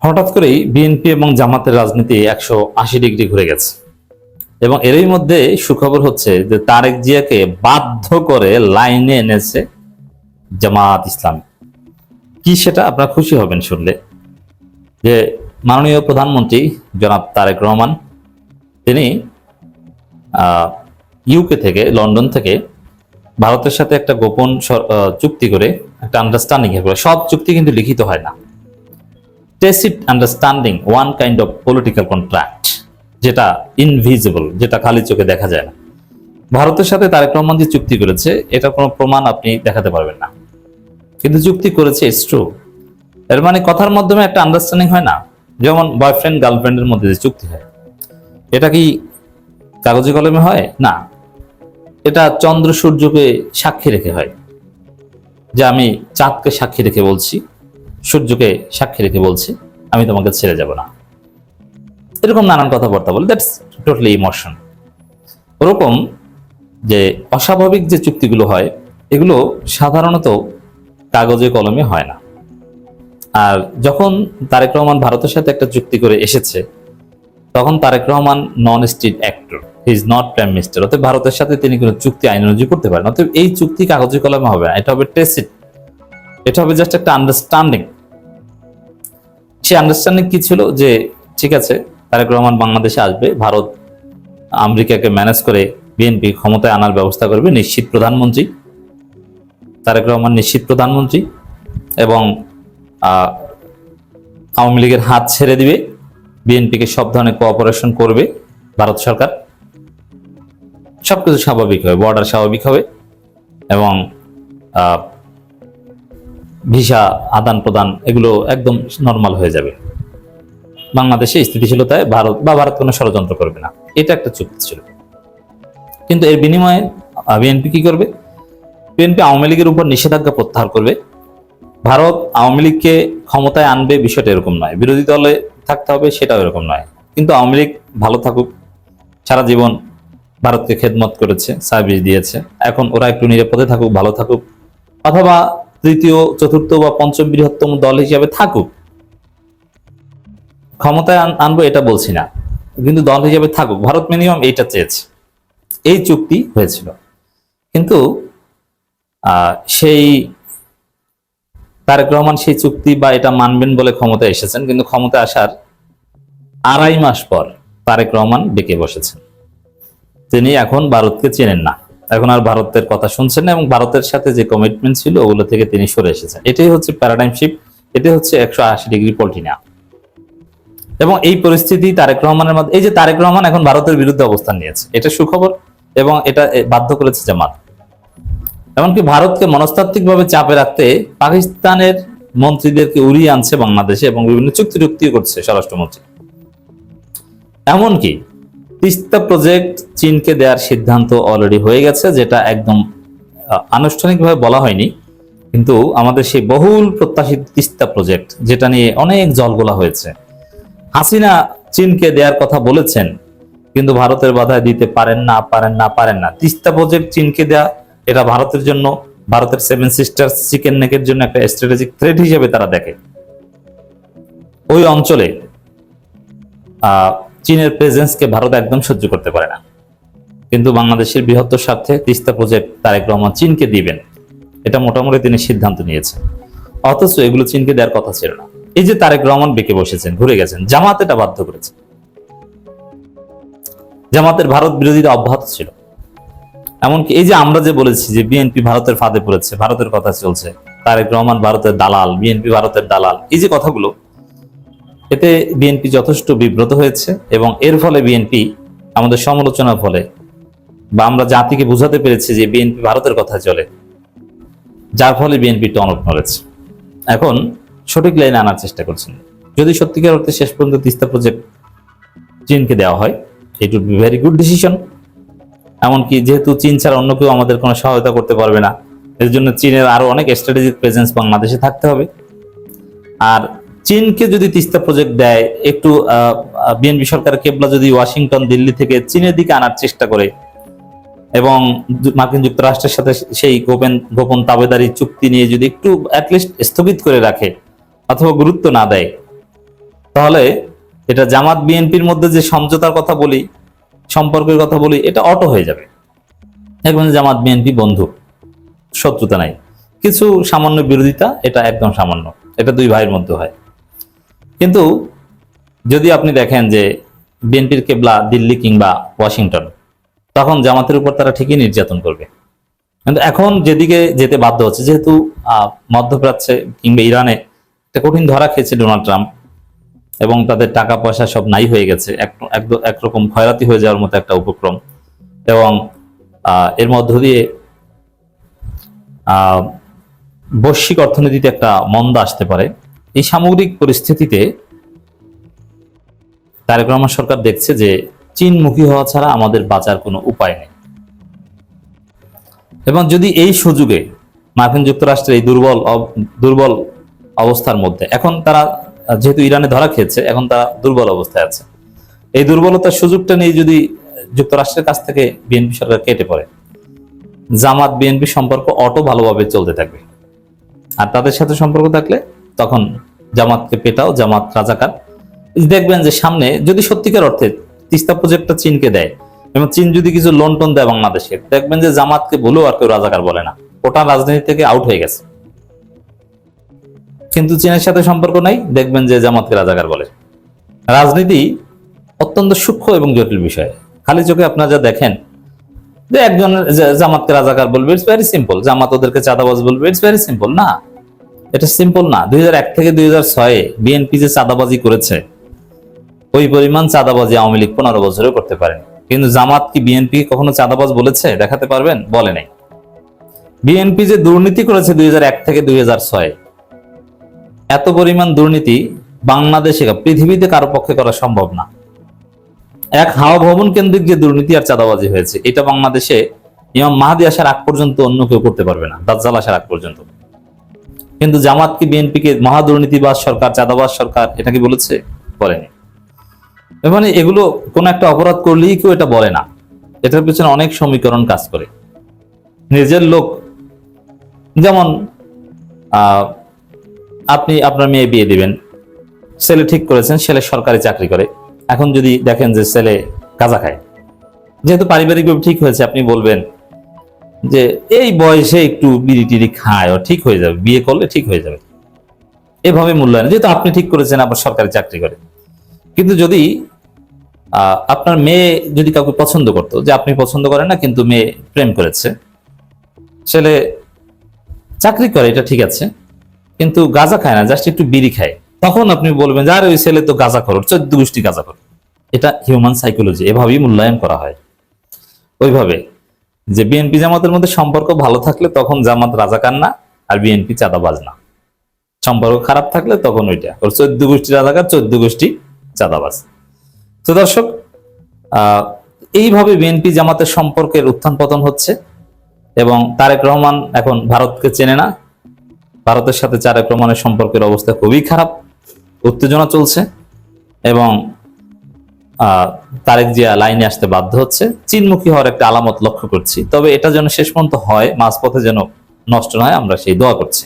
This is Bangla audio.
হঠাৎ করেই বিএনপি এবং জামাতের রাজনীতি 180 ডিগ্রি ঘুরে গেছে এবং এরই মধ্যে সুখবর হচ্ছে যে তারেক জিয়াকে বাধ্য করে লাইনে এনেছে জামাত ইসলাম। কি সেটা আপনারা খুশি হবেন শুনলে যে মাননীয় প্রধানমন্ত্রী জনাব তারেক রহমান তিনি ইউকে থেকে লন্ডন থেকে ভারতের সাথে একটা গোপন চুক্তি করে একটা আন্ডারস্ট্যান্ডিং করে। সব চুক্তি কিন্তু লিখিত হয় না, tacit understanding, one kind of political contract, যেটা ইনভিজিবল, যেটা খালি চোখে দেখা যায় না। ভারতের সাথে তারেক রহমান যে চুক্তি করেছে এটা কোনো প্রমাণ আপনি দেখাতে পারবেন না, কিন্তু চুক্তি করেছে, ইটস ট্রু। এর মানে কথার মাধ্যমে একটা আন্ডারস্ট্যান্ডিং হয় না, যেমন বয়ফ্রেন্ড গার্লফ্রেন্ডের মধ্যে যে চুক্তি হয় এটা কি কাগজে কলমে হয় না, এটা চন্দ্র সূর্যকে সাক্ষী রেখে হয়। যে আমি চাঁদকে সাক্ষী রেখে বলছি, সূর্যকে সাক্ষী রেখে বলছি আমি তোমাকে ছেড়ে যাব না, এরকম নানান কথাবার্তা বলে, দ্যাটস টোটালি ইমোশন। ওরকম যে অস্বাভাবিক যে চুক্তিগুলো হয় এগুলো সাধারণত কাগজে কলমে হয় না। আর যখন তারেক রহমান ভারতের সাথে একটা চুক্তি করে এসেছে তখন Tarique Rahman non state actor, he is not prime minister, অতএব ভারতের সাথে তিনি কোনো চুক্তি আইন অনুযায়ী করতে পারেন। অতএব এই চুক্তি কাগজে কলমে হবে না, এটা হবে টেসিট, এটা হবে জাস্ট একটা আন্ডারস্ট্যান্ডিং। সেই আন্ডারস্ট্যান্ডিং কি ছিল যে ঠিক আছে তারেক রহমান বাংলাদেশে আসবে, ভারত আমেরিকাকে ম্যানেজ করে বিএনপি ক্ষমতায় আনার ব্যবস্থা করবে, নিশ্চিত প্রধানমন্ত্রী তারেক রহমান, নিশ্চিত প্রধানমন্ত্রী, এবং আওয়ামী লীগের হাত ছেড়ে দিবে, বিএনপিকে সব ধরনের কোঅপারেশন করবে ভারত সরকার, সবকিছু স্বাভাবিক হবে, বর্ডার স্বাভাবিক হবে এবং ভিসা আদান প্রদান এগুলো একদম নর্মাল হয়ে যাবে, বাংলাদেশে স্থিতিশীলতায় ভারত কোনো ষড়যন্ত্র করবে না। এটা একটা চুক্তি ছিল। কিন্তু এর বিনিময়ে বিএনপি কি করবে? বিএনপি আওয়ামী লীগের উপর নিষেধাজ্ঞা প্রত্যাহার করবে। ভারত আওয়ামী লীগকে ক্ষমতায় আনবে বিষয়টা এরকম নয়, বিরোধী দলে থাকতে হবে সেটাও এরকম নয়, কিন্তু আওয়ামী লীগ ভালো থাকুক, সারা জীবন ভারতকে খেদমত করেছে, সার্ভিস দিয়েছে, এখন ওরা একটু নিরাপদে থাকুক, ভালো থাকুক, অথবা তৃতীয় চতুর্থ বা পঞ্চম বৃহত্তম দল হিসেবে থাকুক, ক্ষমতায় আনবো এটা বলছি না, কিন্তু দল হিসেবে থাকুক, ভারত মিনিমাম এইটা চেয়েছে। এই চুক্তি হয়েছিল, কিন্তু সেই তারেক রহমান সেই চুক্তি বা এটা মানবেন বলে ক্ষমতায় এসেছেন, কিন্তু ক্ষমতায় আসার 2.5 মাস পর তারেক রহমান বেঁকে বসেছেন। তিনি এখন ভারতকে চেনেন না, এখন আর ভারতের কথা শুনছেন না এবং ভারতের সাথে যে কমিটমেন্ট ছিল ওগুলো থেকে তিনি সরে এসেছেন। এটাই হচ্ছে প্যারাডাইম শিফট, এটাই হচ্ছে 180 ডিগ্রি পল্টি নেওয়া। এবং এই পরিস্থিতি তারেক রহমানের মধ্যে, এই যে তারেক রহমান এখন ভারতের বিরুদ্ধে অবস্থান নিয়েছে, এটা সুখবর এবং এটা বাধ্য করেছে জামাত। এমনকি ভারতকে মনস্তাত্ত্বিকভাবে চাপে রাখতে পাকিস্তানের মন্ত্রীদেরকে উড়িয়ে আনছে বাংলাদেশে এবং বিভিন্ন চুক্তিও করছে স্বরাষ্ট্রমন্ত্রী। এমনকি তিস্তা প্রজেক্ট চীনকে দেওয়ার সিদ্ধান্ত অলরেডি হয়ে গেছে, যেটা একদম আনুষ্ঠানিকভাবে বলা হয়নি, কিন্তু আমাদের সেই বহুল প্রত্যাশিত তিস্তা প্রজেক্ট, যেটা নিয়ে অনেক জলঘোলা হয়েছে, হাসিনা চীনকে দেওয়ার কথা বলেছেন কিন্তু ভারতের বাধায় দিতে পারেন না। তিস্তা প্রজেক্ট চীনকে দেয়া এটা ভারতের জন্য, ভারতের 7 সিস্টার্স চিকেন নেকের জন্য একটা স্ট্র্যাটেজিক থ্রেট হিসেবে তারা দেখে। ওই অঞ্চলে চীনের প্রেজেন্সকে ভারত একদম সহ্য করতে পারে না, কিন্তু বাংলাদেশের বৃহত্তর স্বার্থে তিস্তা প্রজেক্ট তারেক রহমান চীনকে দিবেন, এটা মোটামুটি তিনি সিদ্ধান্ত নিয়েছেন। অথচ এগুলো চীনকে দেওয়ার কথা ছিল না। এই যে তারেক রহমান বেঁকে বসেছেন, ঘুরে গেছেন, জামাত এটা বাধ্য করেছে। জামাতের ভারত বিরোধিতা অব্যাহত ছিল। এমনকি এই যে আমরা যে বলেছি যে বিএনপি ভারতের ফাঁদে পড়েছে, ভারতের কথা চলছে, তারেক রহমান ভারতের দালাল, বিএনপি ভারতের দালাল, এই যে কথাগুলো, এতে বিএনপি যথেষ্ট বিব্রত হয়েছে এবং এর ফলে বিএনপি আমাদের সমালোচনার ফলে বা আমরা জাতিকে বোঝাতে পেরেছি যে বিএনপি ভারতের কথা চলে, যার ফলে বিএনপি টনক নড়েছে। এখন সঠিক লাইনে আনার চেষ্টা করছেন। যদি সত্যিকার অর্থে শেষ পর্যন্ত তিস্তা প্রজেক্ট চীনকে দেওয়া হয়, it would be very good decision. এমনকি যেহেতু চীন ছাড়া অন্য কেউ আমাদের কোনো সহায়তা করতে পারবে না, এর জন্য চীনের আরো অনেক স্ট্র্যাটেজিক প্রেজেন্স বাংলাদেশে থাকতে হবে। আর চীনকে যদি তিস্তা প্রজেক্ট দেয়, একটু বিএনপি সরকারের কেবলা যদি ওয়াশিংটন দিল্লি থেকে চীনের দিকে আনার চেষ্টা করে এবং মার্কিন যুক্তরাষ্ট্রের সাথে সেই গোপন তাবেদারি চুক্তি নিয়ে যদি একটু অ্যাটলিস্ট স্থগিত করে রাখে অথবা গুরুত্ব না দেয়, তাহলে এটা জামাত বিএনপির মধ্যে যে সমঝোতার কথা বলি, সম্পর্কের কথা বলি, এটা অটো হয়ে যাবে। দেখবেন জামাত বিএনপি বন্ধু, শত্রুতা নাই, কিছু সামান্য বিরোধিতা, এটা একদম সামান্য, এটা দুই ভাইয়ের মধ্যে হয়। কিন্তু যদি আপনি দেখেন যে বিএনপির কেবলা দিল্লি কিংবা ওয়াশিংটন, তখন জামাতের উপর তারা ঠিকই নির্যাতন করবে। কিন্তু এখন যেদিকে যেতে বাধ্য হচ্ছে, যেহেতু মধ্যপ্রাচ্যে কিংবা ইরানে একটা কঠিন ধরা খেয়েছে ডোনাল্ড ট্রাম্প, এবং তাদের টাকা পয়সা সব নাই হয়ে গেছে, একরকম ক্ষয়রাতি হয়ে যাওয়ার মতো একটা উপক্রম, এবং এর মধ্য দিয়ে বৈশ্বিক অর্থনীতিতে একটা মন্দা আসতে পারে। এই সামগ্রিক পরিস্থিতিতে তারেক রহমান সরকার দেখছে যে চীনমুখী হওয়া ছাড়া আমাদের বাঁচার কোনো উপায় নেই। এবং যদি এই সুযোগে মার্কিন যুক্তরাষ্ট্রের এই দুর্বল অবস্থার মধ্যে, এখন তারা যেহেতু ইরানে ধরা খেয়েছে, এখন তারা দুর্বল অবস্থায় আছে, এই দুর্বলতার সুযোগটা নিয়ে যদি যুক্তরাষ্ট্রের কাছ থেকে বিএনপি সরকার কেটে পড়ে, জামাত বিএনপি সম্পর্ক অটো ভালোভাবে চলতে থাকবে। আর তাদের সাথে সম্পর্ক থাকলে তখন জামাতকে পেটাও, জামাত রাজাকার। দেখবেন যে সামনে যদি সত্যিকার অর্থে তিস্তা প্রজেক্টটা চীনকে দেয়, এবং চীন যদি কিছু লোন টোন দেয় বাংলাদেশে, দেখবেন যে জামাতকে বলেও আর কেউ রাজাকার বলে না, ওটা রাজনীতি থেকে আউট হয়ে গেছে। কিন্তু চীনের সাথে সম্পর্ক নাই, দেখবেন যে জামাতকে রাজাকার বলে। রাজনীতি অত্যন্ত সূক্ষ্ম এবং জটিল বিষয়। খালি চোখে আপনারা যা দেখেন যে একজন জামাতকে রাজাকার বলবে, ইটস ভেরি সিম্পল, জামাত ওদেরকে চাঁদাবাজ বলবে, ইটস ভেরি সিম্পল। না, এটা সিম্পল না। 2001 থেকে 2006 বিএনপি যে চাঁদাবাজি করেছে, ওই পরিমাণ চাঁদাবাজি আওয়ামী লীগ 15 বছরেও করতে পারেনি। কিন্তু জামাত কি বিএনপি কখনো চাঁদাবাজ বলেছে? দেখাতে পারবেন? বলে নাই। বিএনপি যে দুর্নীতি করেছে 2001 থেকে 2006, এত পরিমাণ দুর্নীতি বাংলাদেশে পৃথিবীতে কারো পক্ষে করা সম্ভব না। এক হাওয়া ভবন কেন্দ্রিক যে দুর্নীতি আর চাঁদাবাজি হয়েছে, এটা বাংলাদেশে ইমাম মাহদি আসার আগ পর্যন্ত অন্য কেউ করতে পারবে না, দাজ্জাল আসার আগ পর্যন্ত। কিন্তু জামাত কি বিএনপিকে মহা দুর্নীতিবাজ সরকার, চাঁদাবাজ সরকার এটা কি বলেছে? বলেনি। মানে এগুলো কোন একটা অপরাধ করলেই কেউ এটা বলে না, এটার পিছনে অনেক সমীকরণ কাজ করে। নিজের লোক, যেমন আপনি আপনার মেয়ে বিয়ে দিবেন, ছেলে ঠিক করেছেন, ছেলে সরকারি চাকরি করে। এখন যদি দেখেন যে ছেলে গাঁজা খায়, যেহেতু পারিবারিকভাবে ঠিক হয়েছে, আপনি বলবেন যে এই বয়সে একটু বিড়ি টিড়ি খায়, ও ঠিক হয়ে যাবে, বিয়ে করলে ঠিক হয়ে যাবে, এভাবে মূল্যায়ন, যেহেতু আপনি ঠিক করেছেন, আবার সরকারি চাকরি করে। কিন্তু যদি আপনার মেয়ে যদি কাউকে পছন্দ করতো, যে আপনি পছন্দ করেন না কিন্তু মেয়ে প্রেম করেছে, ছেলে চাকরি করে, এটা ঠিক আছে, কিন্তু গাঁজা খায় না, জাস্ট একটু বিড়ি খায়, তখন আপনি বলবেন যে আরে ওই ছেলে তো গাঁজা খোর, 14 গোষ্ঠী গাঁজা খোর। এটা হিউম্যান সাইকোলজি, এভাবেই মূল্যায়ন করা হয়। ওইভাবে যে বিএনপি জামাতের মধ্যে সম্পর্ক ভালো থাকলে তখন জামাত রাজাকার না, আর বিএনপি চাঁদাবাজ না। সম্পর্ক খারাপ থাকলে তখন ওইটা ওর 14 গোষ্ঠী রাজাকার, 14 গোষ্ঠী চাঁদাবাজ। তো দর্শক, এইভাবে বিএনপি জামাতের সম্পর্কের উত্থান পতন হচ্ছে, এবং তারেক রহমান এখন ভারতকে চেনে না। ভারতের সাথে তারেক রহমানের সম্পর্কের অবস্থা খুবই খারাপ, উত্তেজনা চলছে, এবং তারেক জিয়া লাইনে আসতে বাধ্য হচ্ছে। চীনমুখী হওয়ার একটা আলামত লক্ষ্য করছি, তবে এটা যেন শেষ পর্যন্ত হয়, মাঝপথে যেন নষ্ট নয়, আমরা সেই দোয়া করছি।